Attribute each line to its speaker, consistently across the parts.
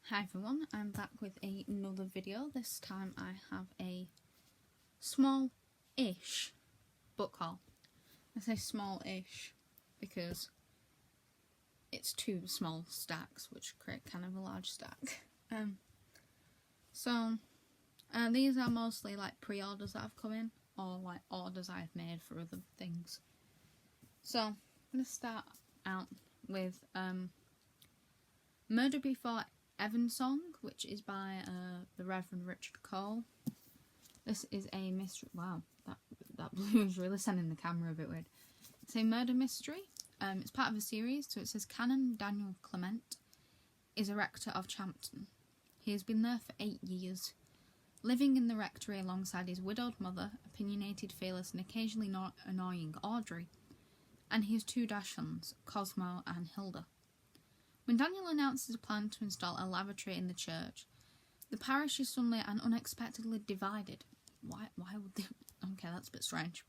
Speaker 1: Hi everyone, I'm back with another video. This time I have a small-ish book haul. I say small-ish because it's two small stacks which create kind of a large stack. These are mostly like pre-orders that have come in or like orders I've made for other things. So I'm going to start out with Murder Before Evensong, which is by the Reverend Richard Cole. This is a mystery. Wow, that blue is really sending the camera a bit weird. It's a murder mystery. It's part of a series, so it says Canon Daniel Clement is a rector of Champton. He has been there for 8 years, living in the rectory alongside his widowed mother, opinionated, fearless and occasionally not annoying Audrey, and his two dachshunds, Cosmo and Hilda. When Daniel announces a plan to install a lavatory in the church, the parish is suddenly and unexpectedly divided. Why would they? Okay, that's a bit strange.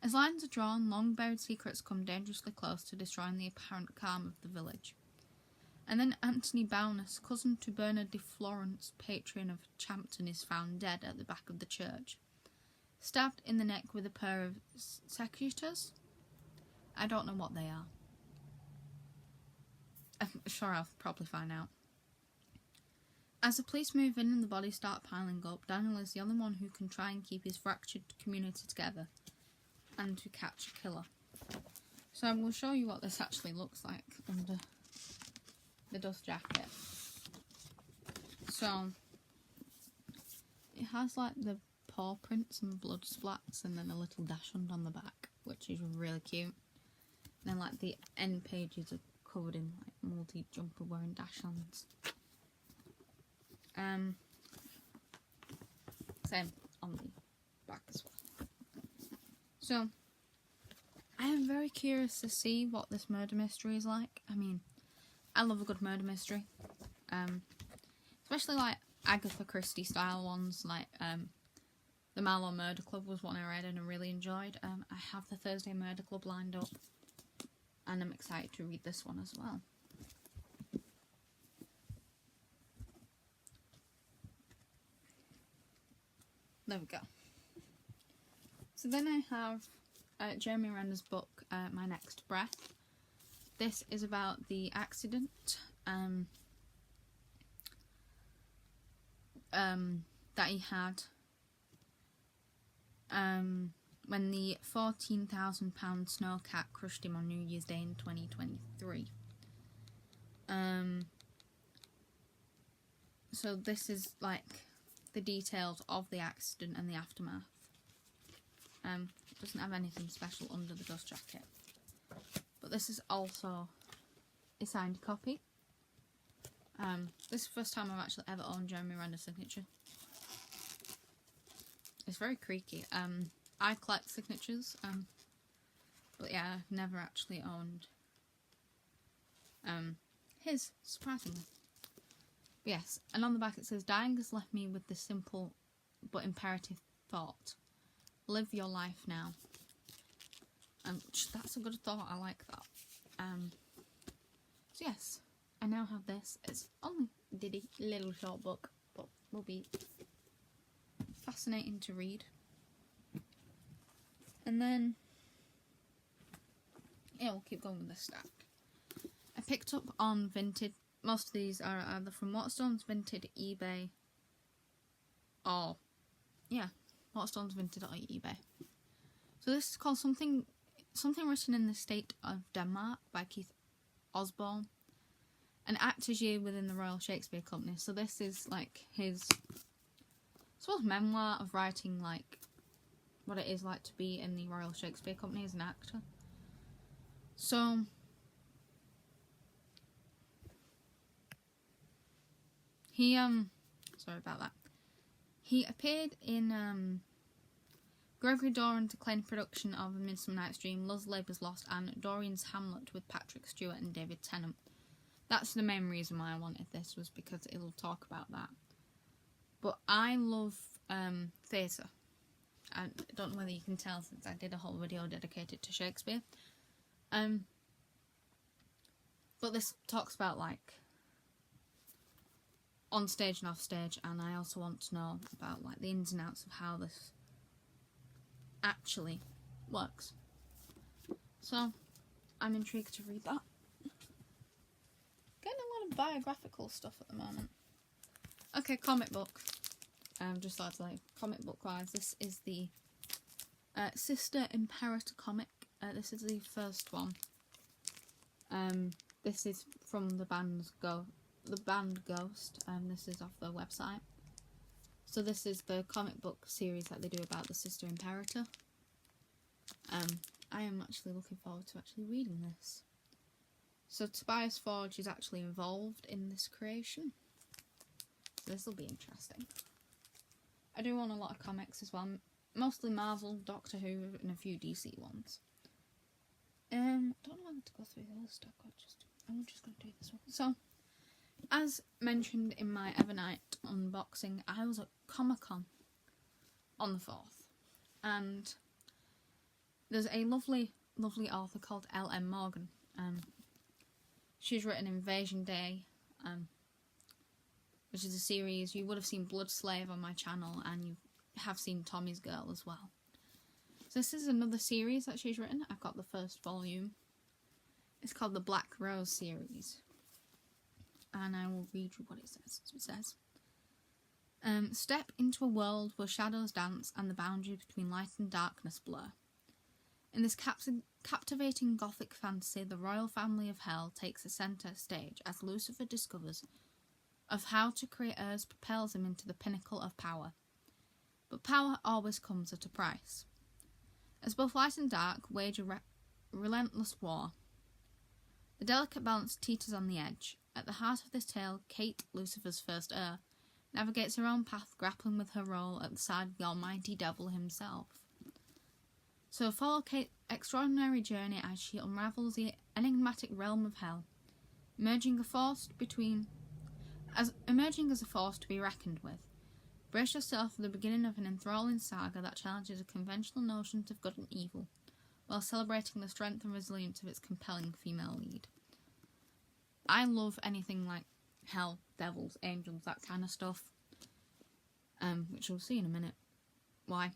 Speaker 1: As lines are drawn, long-buried secrets come dangerously close to destroying the apparent calm of the village. And then Anthony Bowness, cousin to Bernard de Florence, patron of Champton, is found dead at the back of the church, stabbed in the neck with a pair of secateurs. I don't know what they are. I'm sure I'll probably find out. As the police move in and the bodies start piling up, Daniel is the only one who can try and keep his fractured community together and to catch a killer. So I will show you what this actually looks like under the dust jacket. So it has like the paw prints and blood splats and then a little dachshund on the back, which is really cute. And then like the end pages are covered in like multi-jumper wearing dachshunds. Same on the back as well. So I am very curious to see what this murder mystery is like. I mean, I love a good murder mystery, especially like Agatha Christie style ones. Like the Marlowe Murder Club was one I read and I really enjoyed. I have the Thursday Murder Club lined up, and I'm excited to read this one as well. There we go. So then I have Jeremy Renner's book, My Next Breath. This is about the accident that he had when the £14,000 snowcat crushed him on New Year's Day in 2023. So this is like the details of the accident and the aftermath. It doesn't have anything special under the dust jacket. But this is also a signed copy. This is the first time I've actually ever owned Jeremy Renner's signature. It's very creaky. I collect signatures, but yeah, I've never actually owned his, surprisingly. But yes, and on the back it says, dying has left me with the simple but imperative thought. Live your life now. That's a good thought, I like that. So yes, I now have this. It's only a little short book, but will be fascinating to read. And then, yeah, we'll keep going with this stack. I picked up on Vinted. Most of these are either from Waterstones, Vinted, eBay, or, yeah, Waterstones, Vinted, or eBay. So this is called Something Written in the State of Denmark by Keith Osborne. An actor's year within the Royal Shakespeare Company. So this is like his, I suppose, memoir of writing like what it is like to be in the Royal Shakespeare Company as an actor. So he sorry about that. He appeared in Gregory Doran's acclaimed production of A Midsummer Night's Dream, Love's Labour's Lost, and Dorian's Hamlet with Patrick Stewart and David Tennant. That's the main reason why I wanted this, was because it'll talk about that. But I love theatre. I don't know whether you can tell since I did a whole video dedicated to Shakespeare. But this talks about like on stage and off stage, and I also want to know about like the ins and outs of how this actually works. So I'm intrigued to read that. Getting a lot of biographical stuff at the moment. Okay, comic book. Just like comic book wise, this is the Sister Imperator comic. This is the first one. This is from the band Ghost. This is off their website. So this is the comic book series that they do about the Sister Imperator. I am actually looking forward to actually reading this. So Tobias Forge is actually involved in this creation. So this will be interesting. I do own a lot of comics as well. Mostly Marvel, Doctor Who, and a few DC ones. I don't know whether to go through the other stuff. I'm just going to do this one. So, as mentioned in my Evernight unboxing, I was at Comic-Con on the 4th. And there's a lovely, lovely author called L.M. Morgan. She's written Invasion Day, which is a series. You would have seen Blood Slave on my channel, and you have seen Tommy's Girl as well. So this is another series that she's written. I've got the first volume. It's called the Black Rose series. And I will read you what it says. So it says, step into a world where shadows dance and the boundary between light and darkness blur. In this captivating gothic fantasy, the royal family of hell takes a centre stage as Lucifer discovers of how to create Earth propels him into the pinnacle of power. But power always comes at a price. As both light and dark wage a relentless war, the delicate balance teeters on the edge. At the heart of this tale, Kate, Lucifer's first heir, navigates her own path, grappling with her role at the side of the almighty devil himself. So follow Kate's extraordinary journey as she unravels the enigmatic realm of hell, emerging as a force to be reckoned with. Brace yourself for the beginning of an enthralling saga that challenges the conventional notions of good and evil, while celebrating the strength and resilience of its compelling female lead. I love anything like hell, devils, angels, that kind of stuff, which we'll see in a minute why.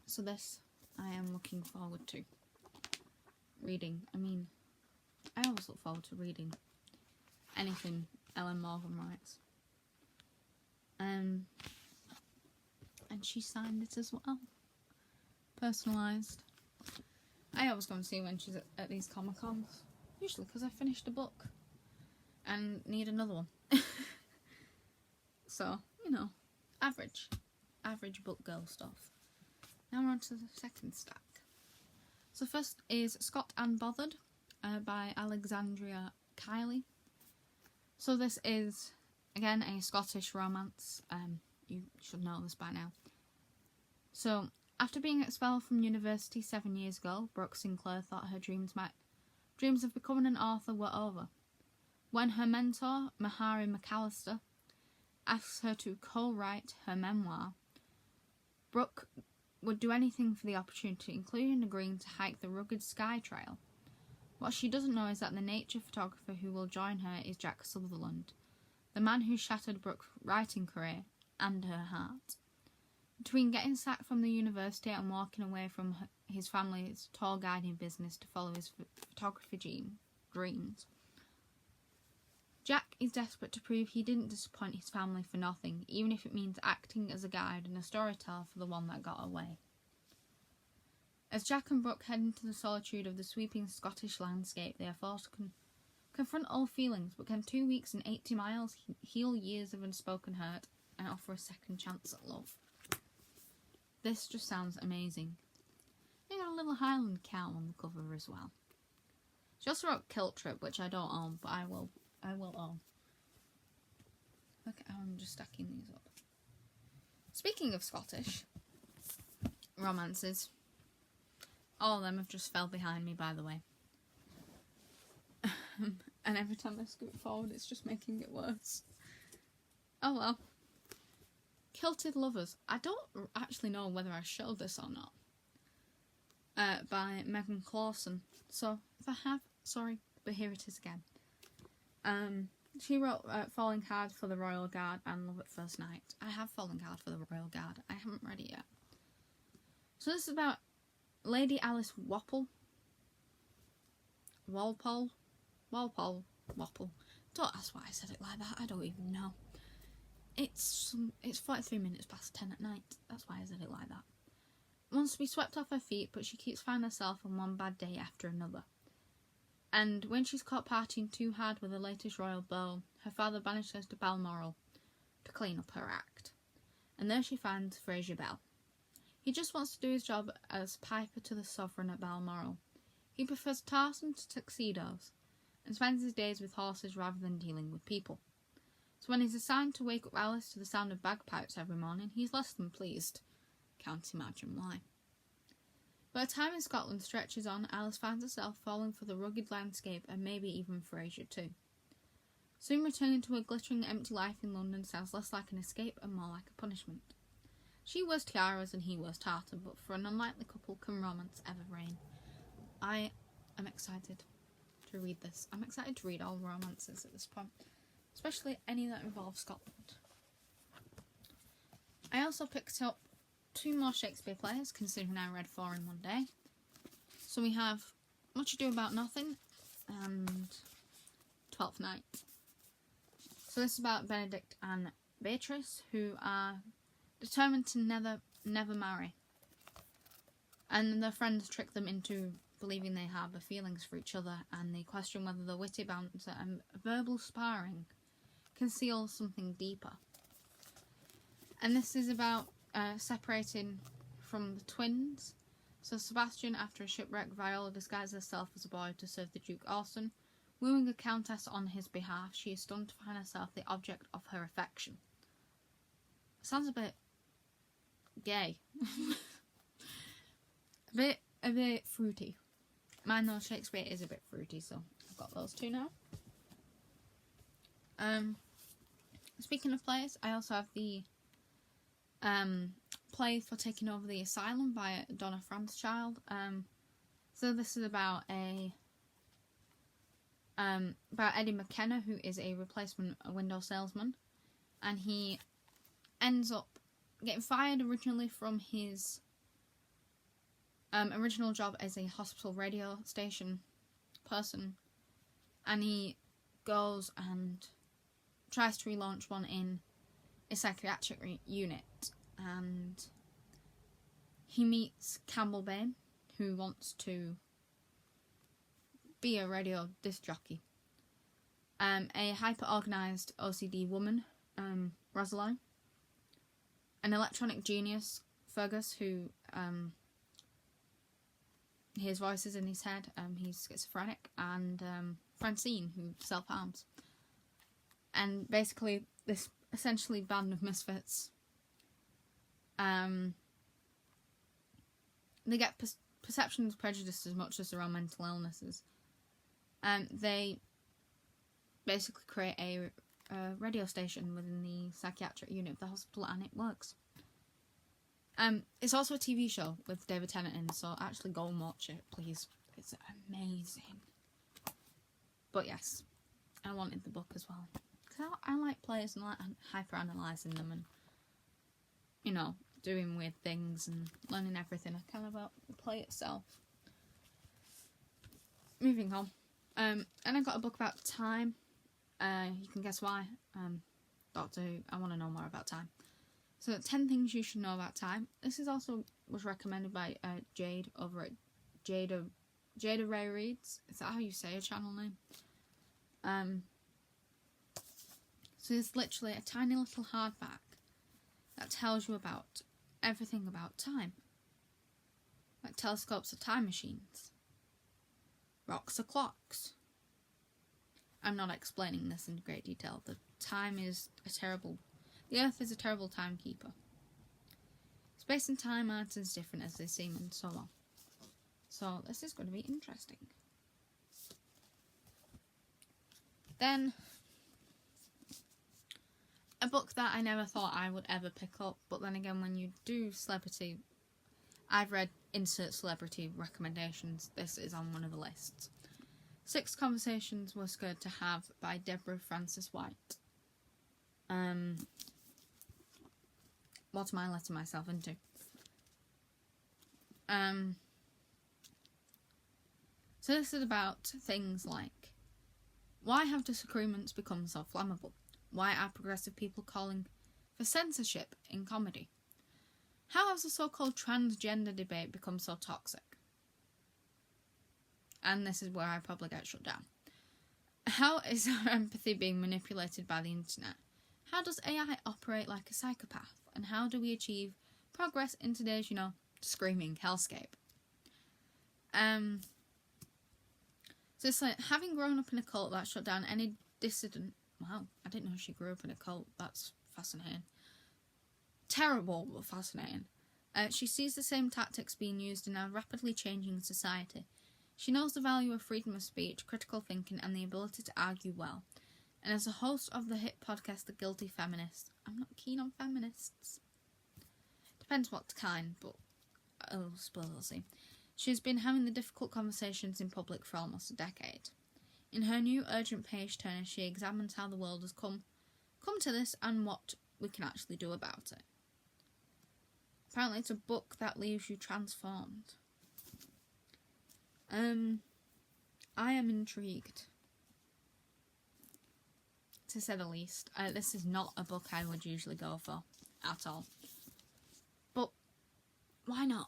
Speaker 1: So this I am looking forward to reading. I mean, I always look forward to reading anything Ellen Morgan writes. And she signed it as well. Personalised. I always go and see when she's at these Comic-Cons. Usually because I finished a book and need another one. So, you know, average book girl stuff. Now we're on to the second stack. So first is Scott and Bothered by Alexandria Kiley. So this is, again, a Scottish romance. You should know this by now. So, after being expelled from university 7 years ago, Brooke Sinclair thought her dreams of becoming an author were over. When her mentor, Mahari McAllister, asks her to co-write her memoir, Brooke would do anything for the opportunity, including agreeing to hike the rugged Skye Trail. What she doesn't know is that the nature photographer who will join her is Jack Sutherland, the man who shattered Brooke's writing career and her heart. Between getting sacked from the university and walking away from his family's tour guiding business to follow his photography dreams, Jack is desperate to prove he didn't disappoint his family for nothing, even if it means acting as a guide and a storyteller for the one that got away. As Jack and Brooke head into the solitude of the sweeping Scottish landscape, they are forced to confront old feelings, but can 2 weeks and 80 miles heal years of unspoken hurt and offer a second chance at love? This just sounds amazing. They got a little Highland cow on the cover as well. She also wrote Kilt Trip, which I don't own, but I will own. Look at how I'm just stacking these up. Speaking of Scottish romances, all of them have just fell behind me, by the way. And every time I scoot forward, it's just making it worse. Oh well. Kilted Lovers. I don't actually know whether I showed this or not. By Megan Clawson. So, if I have, sorry, but here it is again. She wrote Falling Hard for the Royal Guard and Love at First Night. I have Falling Hard for the Royal Guard. I haven't read it yet. So this is about Lady Alice Wapple. Walpole. Wapple. Don't ask why I said it like that. I don't even know. It's 43 minutes past 10 at night. That's why I said it like that. Wants to be swept off her feet, but she keeps finding herself on one bad day after another. And when she's caught partying too hard with the latest royal beau, her father banishes her to Balmoral to clean up her act. And there she finds Fraser Bell. He just wants to do his job as piper to the sovereign at Balmoral. He prefers tartans to tuxedos, and spends his days with horses rather than dealing with people. So when he's assigned to wake up Alice to the sound of bagpipes every morning, he's less than pleased. Can't imagine why. By the time in Scotland stretches on, Alice finds herself falling for the rugged landscape and maybe even Fraser too. Soon returning to a glittering empty life in London sounds less like an escape and more like a punishment. She wears tiaras and he wears tartan, but for an unlikely couple can romance ever reign. I am excited to read this. I'm excited to read all romances at this point, especially any that involve Scotland. I also picked up 2 more Shakespeare plays, considering I read 4 in one day. So we have Much Ado About Nothing and Twelfth Night. So this is about Benedict and Beatrice, who are determined to never marry. And their friends trick them into believing they have feelings for each other, and they question whether the witty banter and verbal sparring conceal something deeper. And this is about separating from the twins. So Sebastian, after a shipwreck, Viola disguises herself as a boy to serve the Duke Orson. Wooing a countess on his behalf, she is stunned to find herself the object of her affection. Sounds a bit gay. a bit fruity. Mine though, Shakespeare is a bit fruity, so I've got those 2 now. Speaking of plays, I also have the play for Taking Over the Asylum by Donna Franchild. So this is about Eddie McKenna, who is a replacement window salesman, and he ends up getting fired originally from his original job as a hospital radio station person, and he goes and tries to relaunch one in a psychiatric unit, and he meets Campbell Bain, who wants to be a radio disc jockey. A hyper-organised OCD woman, Rosaline, an electronic genius, Fergus, who hears voices in his head, he's schizophrenic, and Francine, who self-harms. And basically, this essentially band of misfits, they get perceptions prejudiced as much as their own mental illnesses. They basically create a radio station within the psychiatric unit of the hospital, and it works. It's also a TV show with David Tennant in, so actually go and watch it, please. It's amazing. But yes, I wanted the book as well. Because I like plays and I like hyper-analysing them and, you know, doing weird things and learning everything kind of about the play itself. Moving on. And I got a book about time. You can guess why. Doctor Who. I want to know more about time. So 10 things you should know about time. This is also was recommended by Jade over at Jada Ray Reads. Is that how you say a channel name? So it's literally a tiny little hardback that tells you about everything about time. Like telescopes are time machines. Rocks are clocks. I'm not explaining this in great detail. The Earth is a terrible timekeeper. Space and time aren't as different as they seem, and so on. So this is going to be interesting. Then, a book that I never thought I would ever pick up, but then again, when you do celebrity, I've read insert celebrity recommendations, this is on one of the lists. 6 Conversations We're Scared to Have by Deborah Frances White. What am I letting myself into? So this is about things like, why have disagreements become so flammable? Why are progressive people calling for censorship in comedy? How has the so-called transgender debate become so toxic? And this is where I probably get shut down. How is our empathy being manipulated by the internet? How does AI operate like a psychopath? And how do we achieve progress in today's, screaming hellscape? So it's like, having grown up in a cult that shut down any dissident... Wow, I didn't know she grew up in a cult. That's fascinating. Terrible, but fascinating. She sees the same tactics being used in our rapidly changing society. She knows the value of freedom of speech, critical thinking, and the ability to argue well. And as a host of the hit podcast The Guilty Feminist, I'm not keen on feminists. Depends what kind, but I'll see. She has been having the difficult conversations in public for almost a decade. In her new urgent page turner, she examines how the world has come to this and what we can actually do about it. Apparently it's a book that leaves you transformed. I am intrigued, to say the least. This is not a book I would usually go for, at all. But, why not?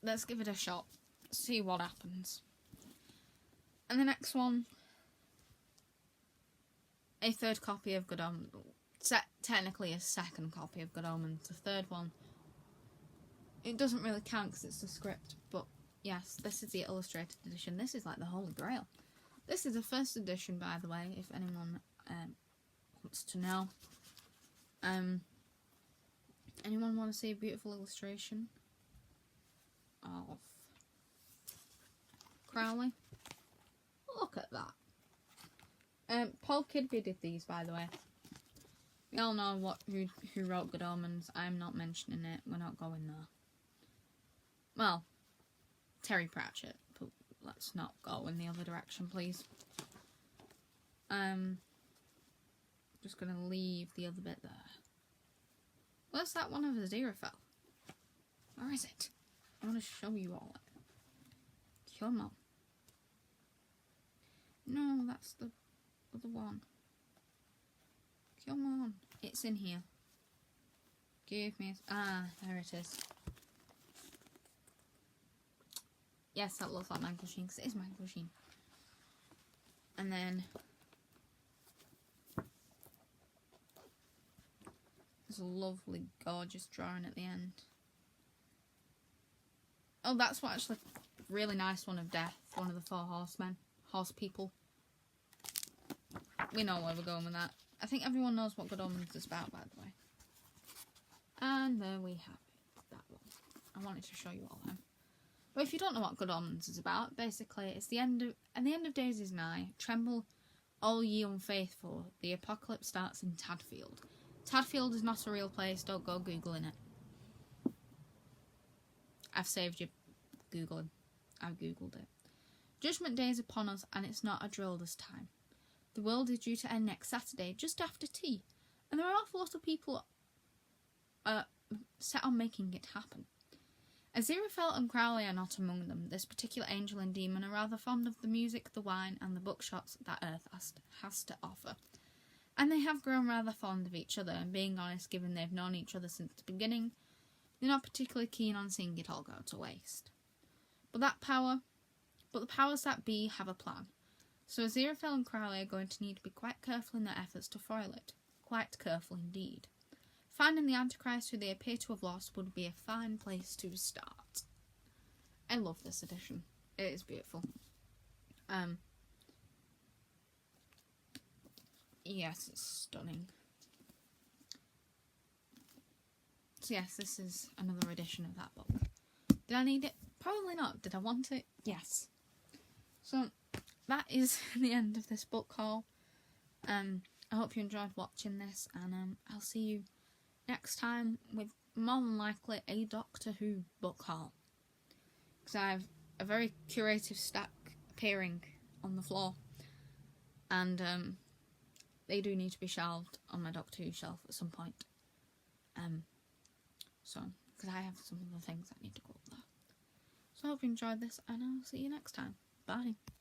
Speaker 1: Let's give it a shot. See what happens. And the next one, a third copy of Good Omens. Technically a second copy of Good Omens. The third one, it doesn't really count because it's the script, but yes, this is the illustrated edition. This is like the Holy Grail. This is the first edition, by the way, if anyone wants to know. Anyone want to see a beautiful illustration of Crowley? Look at that. Paul Kidby did these, by the way. We all know who wrote Good Omens. I'm not mentioning it. We're not going there. Well, Terry Pratchett, but let's not go in the other direction, please. Just gonna leave the other bit there. Where's that one of Aziraphale? Where is it? I want to show you all it. Come on. No, that's the other one. Come on. It's in here. Give me there it is. Yes, that looks like Michael Sheen, because it is Michael Sheen. And then there's a lovely, gorgeous drawing at the end. Oh, that's what actually really nice one of Death, one of the 4 horsemen, horse people. We know where we're going with that. I think everyone knows what Good Omens is about, by the way. And there we have it, that one. I wanted to show you all them. But if you don't know what Good Omens is about, basically it's the end of days is nigh. Tremble, all ye unfaithful. The apocalypse starts in Tadfield. Tadfield is not a real place. Don't go googling it. I've saved you googling. I've googled it. Judgment Day is upon us, and it's not a drill this time. The world is due to end next Saturday, just after tea, and there are an awful lot of people set on making it happen. Aziraphale and Crowley are not among them. This particular angel and demon are rather fond of the music, the wine, and the bookshops that Earth has to offer. And they have grown rather fond of each other, and being honest, given they've known each other since the beginning, they're not particularly keen on seeing it all go to waste. But the powers that be have a plan. So Aziraphale and Crowley are going to need to be quite careful in their efforts to foil it. Quite careful indeed. Finding the Antichrist who they appear to have lost would be a fine place to start. I love this edition. It is beautiful. Yes, it's stunning. So yes, this is another edition of that book. Did I need it? Probably not. Did I want it? Yes. So that is the end of this book haul. I hope you enjoyed watching this, and I'll see you next time with more than likely a Doctor Who book haul. Because I have a very curative stack appearing on the floor. And they do need to be shelved on my Doctor Who shelf at some point. So, because I have some of the things that need to go up there. So I hope you enjoyed this, and I'll see you next time. Bye.